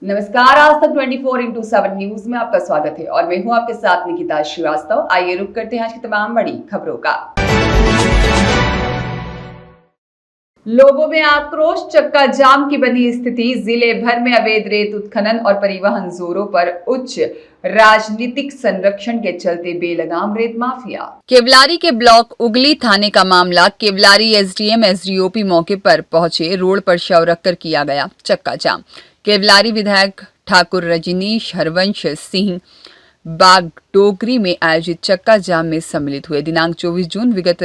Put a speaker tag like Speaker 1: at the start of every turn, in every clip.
Speaker 1: नमस्कार, आज तक 24/7 न्यूज में आपका स्वागत है और मैं हूं आपके साथ निकिता श्रीवास्तव। आइए रुक करते हैं आज की तमाम बड़ी खबरों का। लोगों में आक्रोश, चक्का जाम की बनी स्थिति। जिले भर में अवैध रेत उत्खनन और परिवहन जोरों पर। उच्च राजनीतिक संरक्षण के चलते बेलगाम रेत माफिया। केवलारी के ब्लॉक उगली थाने का मामला। केवलारी एसडीएम एसडीओपी मौके पर पहुंचे। रोड पर शव रखकर किया गया चक्का जाम। केवलारी विधायक ठाकुर रजनीश हरवंश सिंह बागडोगरी में आयोजित चक्का जाम में सम्मिलित हुए। दिनांक 24 जून विगत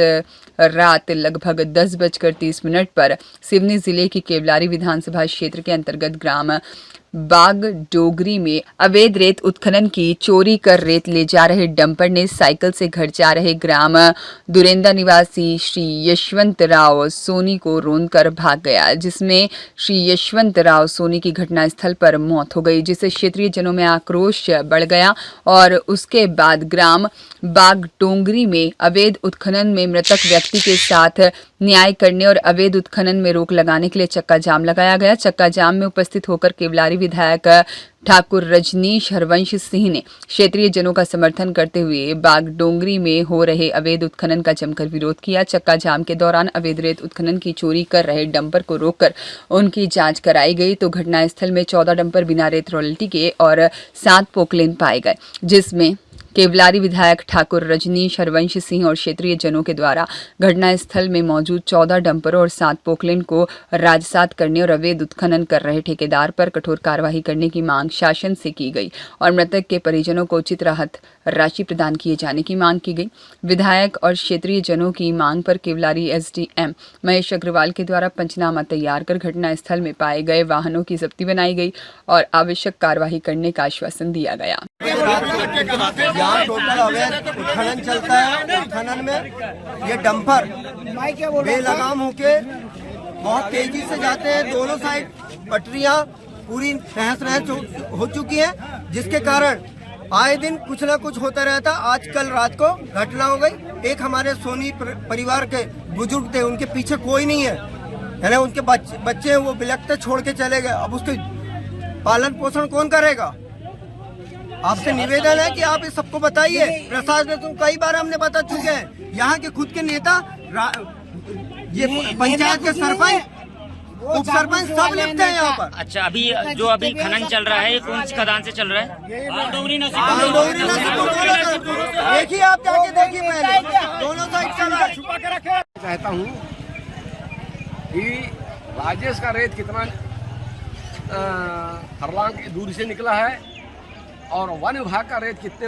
Speaker 1: रात लगभग 10:30 पर सिवनी जिले की केवलारी विधानसभा क्षेत्र के अंतर्गत ग्राम बागडोगरी में अवैध रेत उत्खनन की चोरी कर रेत ले जा रहे डंपर ने साइकिल से घर जा रहे ग्राम दुरेंदा निवासी श्री यशवंत राव सोनी को रौंदकर भाग गया, जिसमें श्री यशवंत राव सोनी की घटनास्थल पर मौत हो गई, जिससे क्षेत्रीय जनों में आक्रोश बढ़ गया और उसके बाद ग्राम बागडोगरी में अवैध उत्खनन में मृतक व्यक्ति के साथ न्याय करने और अवैध उत्खनन में रोक लगाने के लिए चक्का जाम लगाया गया। चक्का जाम में उपस्थित होकर केवलारी विधायक ठाकुर रजनीश हरवंश सिंह ने क्षेत्रीय जनों का समर्थन करते हुए बागडोगरी में हो रहे अवैध उत्खनन का जमकर विरोध किया। चक्का जाम के दौरान अवैध रेत उत्खनन की चोरी कर रहे डंपर को रोककर उनकी जांच कराई गई तो घटनास्थल में 14 डंपर बिना रेत रॉयल्टी के और 7 पोकलेन पाए गए, जिसमें केवलारी विधायक ठाकुर रजनीश हरवंश सिंह और क्षेत्रीय जनों के द्वारा घटनास्थल में मौजूद 14 डंपरों और 7 पोकलेन को राजसात करने और अवैध उत्खनन कर रहे ठेकेदार पर कठोर कार्रवाई करने की मांग शासन से की गई और मृतक के परिजनों को उचित राहत राशि प्रदान किए जाने की मांग की गई। विधायक और क्षेत्रीय जनों की मांग पर केवलारी एसडीएम महेश अग्रवाल के द्वारा पंचनामा तैयार कर घटनास्थल में पाए गए वाहनों की जब्ती बनाई गई और आवश्यक कार्यवाही करने का आश्वासन दिया गया।
Speaker 2: यहाँ टोटल अवैध उत्खनन चलता है। उत्खनन में ये डंपर बेलगाम होके बहुत तेजी से जाते हैं। दोनों साइड पटरियां पूरी तहस नहस हो चुकी हैं, जिसके कारण आए दिन कुछ न कुछ होता रहता। आज कल रात को घटना हो गई। एक हमारे सोनी परिवार के बुजुर्ग थे, उनके पीछे कोई नहीं है ना, उनके बच्चे हैं, वो बिलखते छोड़ के चले गए। अब उसके पालन पोषण कौन करेगा? आपसे निवेदन है कि आप इस सबको बताइए। प्रशासन को कई बार हमने बता चुके हैं। यहाँ के खुद के नेता, ये पंचायत के सरपंच, उप सरपंच सब लिखते हैं यहाँ पर।
Speaker 3: अच्छा, अभी खनन चल रहा है, कौन सी खदान से चल रहा है?
Speaker 2: देखिए, आप जाके देखिए, पहले दोनों साइड चल रहा है।
Speaker 4: चाहता हूँ कि राजेश का रेत कितना फरलांग की दूरी से निकला है और वन विभाग का रेत कितने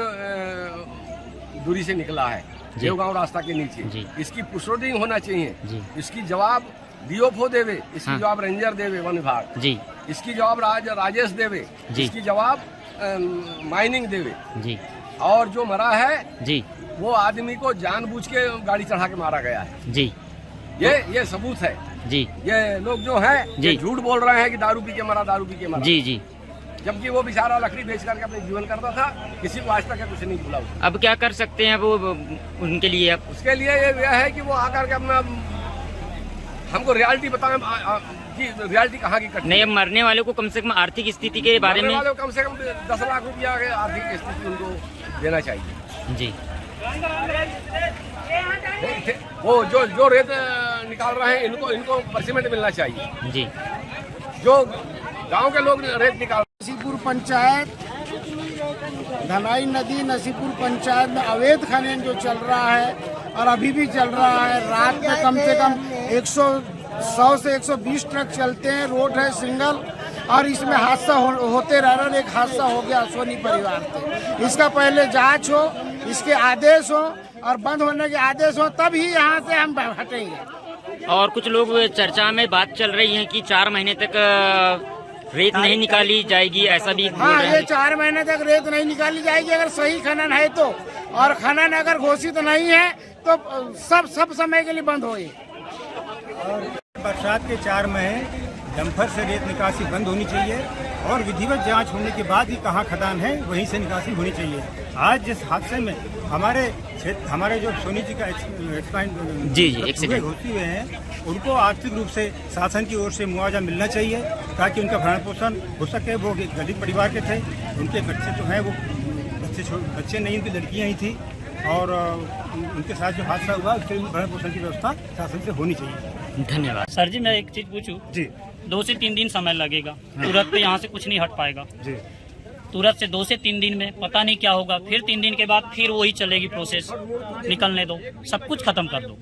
Speaker 4: दूरी से निकला है देवगांव रास्ता के नीचे। इसकी पुष्टिंग होना चाहिए। इसकी जवाब डीओफओ देवे, इसकी जवाब रेंजर देवे वन विभाग जी, इसकी जवाब राजेश देवे जी, इसकी जवाब माइनिंग देवे जी। और जो मरा है जी, वो आदमी को जानबूझ के गाड़ी चढ़ा के मारा गया है जी। ये सबूत है जी। ये लोग जो है ये झूठ बोल रहे हैं कि दारू पी के मरा जी जी, जबकि वो बेचारा लकड़ी बेच करके अपने जीवन करता था। किसी को आज तक कुछ नहीं भूला।
Speaker 3: अब क्या कर सकते हैं वो उनके लिए?
Speaker 4: उसके लिए ये है कि वो आकर के अपना हमको रियलिटी बताएं कि रियलिटी कहाँ की कटनी।
Speaker 3: नहीं, अब मरने वाले को कम से कम आर्थिक स्थिति के बारे में
Speaker 4: कम से कम 10 लाख रुपया आर्थिक स्थिति उनको देना चाहिए जी। वो जो रेत निकाल रहे हैं इनको परसेंट मिलना चाहिए जी। जो गांव के लोग रेत निकाल।
Speaker 5: नसीपुर पंचायत, धनाई नदी नसीपुर पंचायत में अवैध खनन जो चल रहा है और अभी भी चल रहा है। रात में कम से कम 100 से 120 ट्रक चलते हैं। रोड है सिंगल और इसमें हादसा होते रह रहा। एक हादसा हो गया सोनी परिवार से। इसका पहले जांच हो, इसके आदेश हो और बंद होने के आदेश हो, तब ही यहाँ से हम हटेंगे।
Speaker 3: और कुछ लोग चर्चा में बात चल रही है कि 4 महीने तक रेत नहीं निकाली जाएगी, ऐसा भी।
Speaker 5: हाँ, ये 4 महीने तक रेत नहीं निकाली जाएगी अगर सही खनन है तो। और खनन अगर घोषित नहीं है तो सब समय के लिए बंद हो।
Speaker 6: बरसात के 4 महीने डंपर से रेत निकासी बंद होनी चाहिए और विधिवत जांच होने के बाद ही कहाँ खदान है वहीं से निकासी होनी चाहिए। आज जिस हादसे में हमारे जो सोनी जी का एक्सपाइन
Speaker 3: जी, एक्सीडेंट
Speaker 6: होते हुए हैं, उनको आर्थिक रूप से शासन की ओर से मुआवजा मिलना चाहिए ताकि उनका भरण पोषण हो सके। वो गरीब परिवार के थे, उनके बच्चे जो हैं वो बच्चे नहीं, उनकी लड़कियां ही थी और उनके साथ जो हादसा हुआ उसके लिए भरण पोषण की व्यवस्था शासन से होनी चाहिए।
Speaker 3: धन्यवाद।
Speaker 7: सर जी मैं एक चीज पूछूं
Speaker 6: जी
Speaker 7: 2 से 3 दिन समय लगेगा, तुरंत पे यहाँ से कुछ नहीं हट पाएगा।
Speaker 6: जी
Speaker 7: तुरंत से 2 से 3 दिन में पता नहीं क्या होगा, फिर 3 दिन के बाद फिर वही चलेगी प्रोसेस। निकलने दो, सब कुछ खत्म कर दो।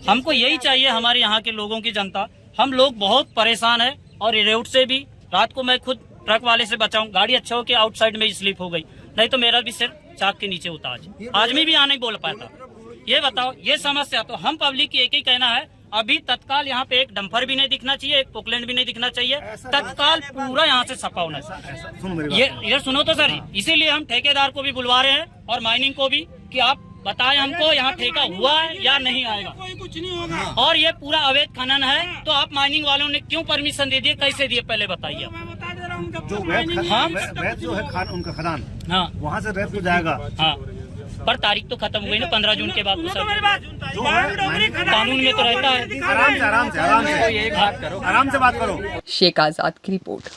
Speaker 7: हमको यही चाहिए, हमारे यहाँ के लोगों की जनता, हम लोग बहुत परेशान है। और ये रोड से भी रात को मैं खुद ट्रक वाले से बचाऊं, गाड़ी अच्छा हो के आउटसाइड में स्लिप हो गई, नहीं तो मेरा भी सिर चाक के नीचे होता। आज में भी यहाँ नहीं बोल पाता। ये बताओ, ये समस्या तो हम पब्लिक की एक ही कहना है, अभी तत्काल यहाँ पे एक डंपर भी नहीं दिखना चाहिए, एक पोकलैंड भी नहीं दिखना चाहिए, तत्काल पूरा यहाँ से सफा होना चाहिए। ये सुनो तो सर, इसीलिए हम ठेकेदार को भी बुलवा रहे हैं और माइनिंग को भी कि आप बताएं हमको यहाँ ठेका हुआ है या नहीं आएगा। कुछ नहीं होगा। और ये पूरा अवैध खनन है, तो आप माइनिंग वालों ने क्यों परमिशन दे दिए, कैसे दिए, पहले बताइए।
Speaker 6: जो है उनका खदान,
Speaker 7: हाँ
Speaker 6: वहाँ से रैत को जाएगा।
Speaker 7: हाँ, पर तारीख तो खत्म हुई ना 15 जून के बाद। तो सर कानून में तो रहता है।
Speaker 6: आराम से बात करो।
Speaker 1: शेख आजाद की रिपोर्ट।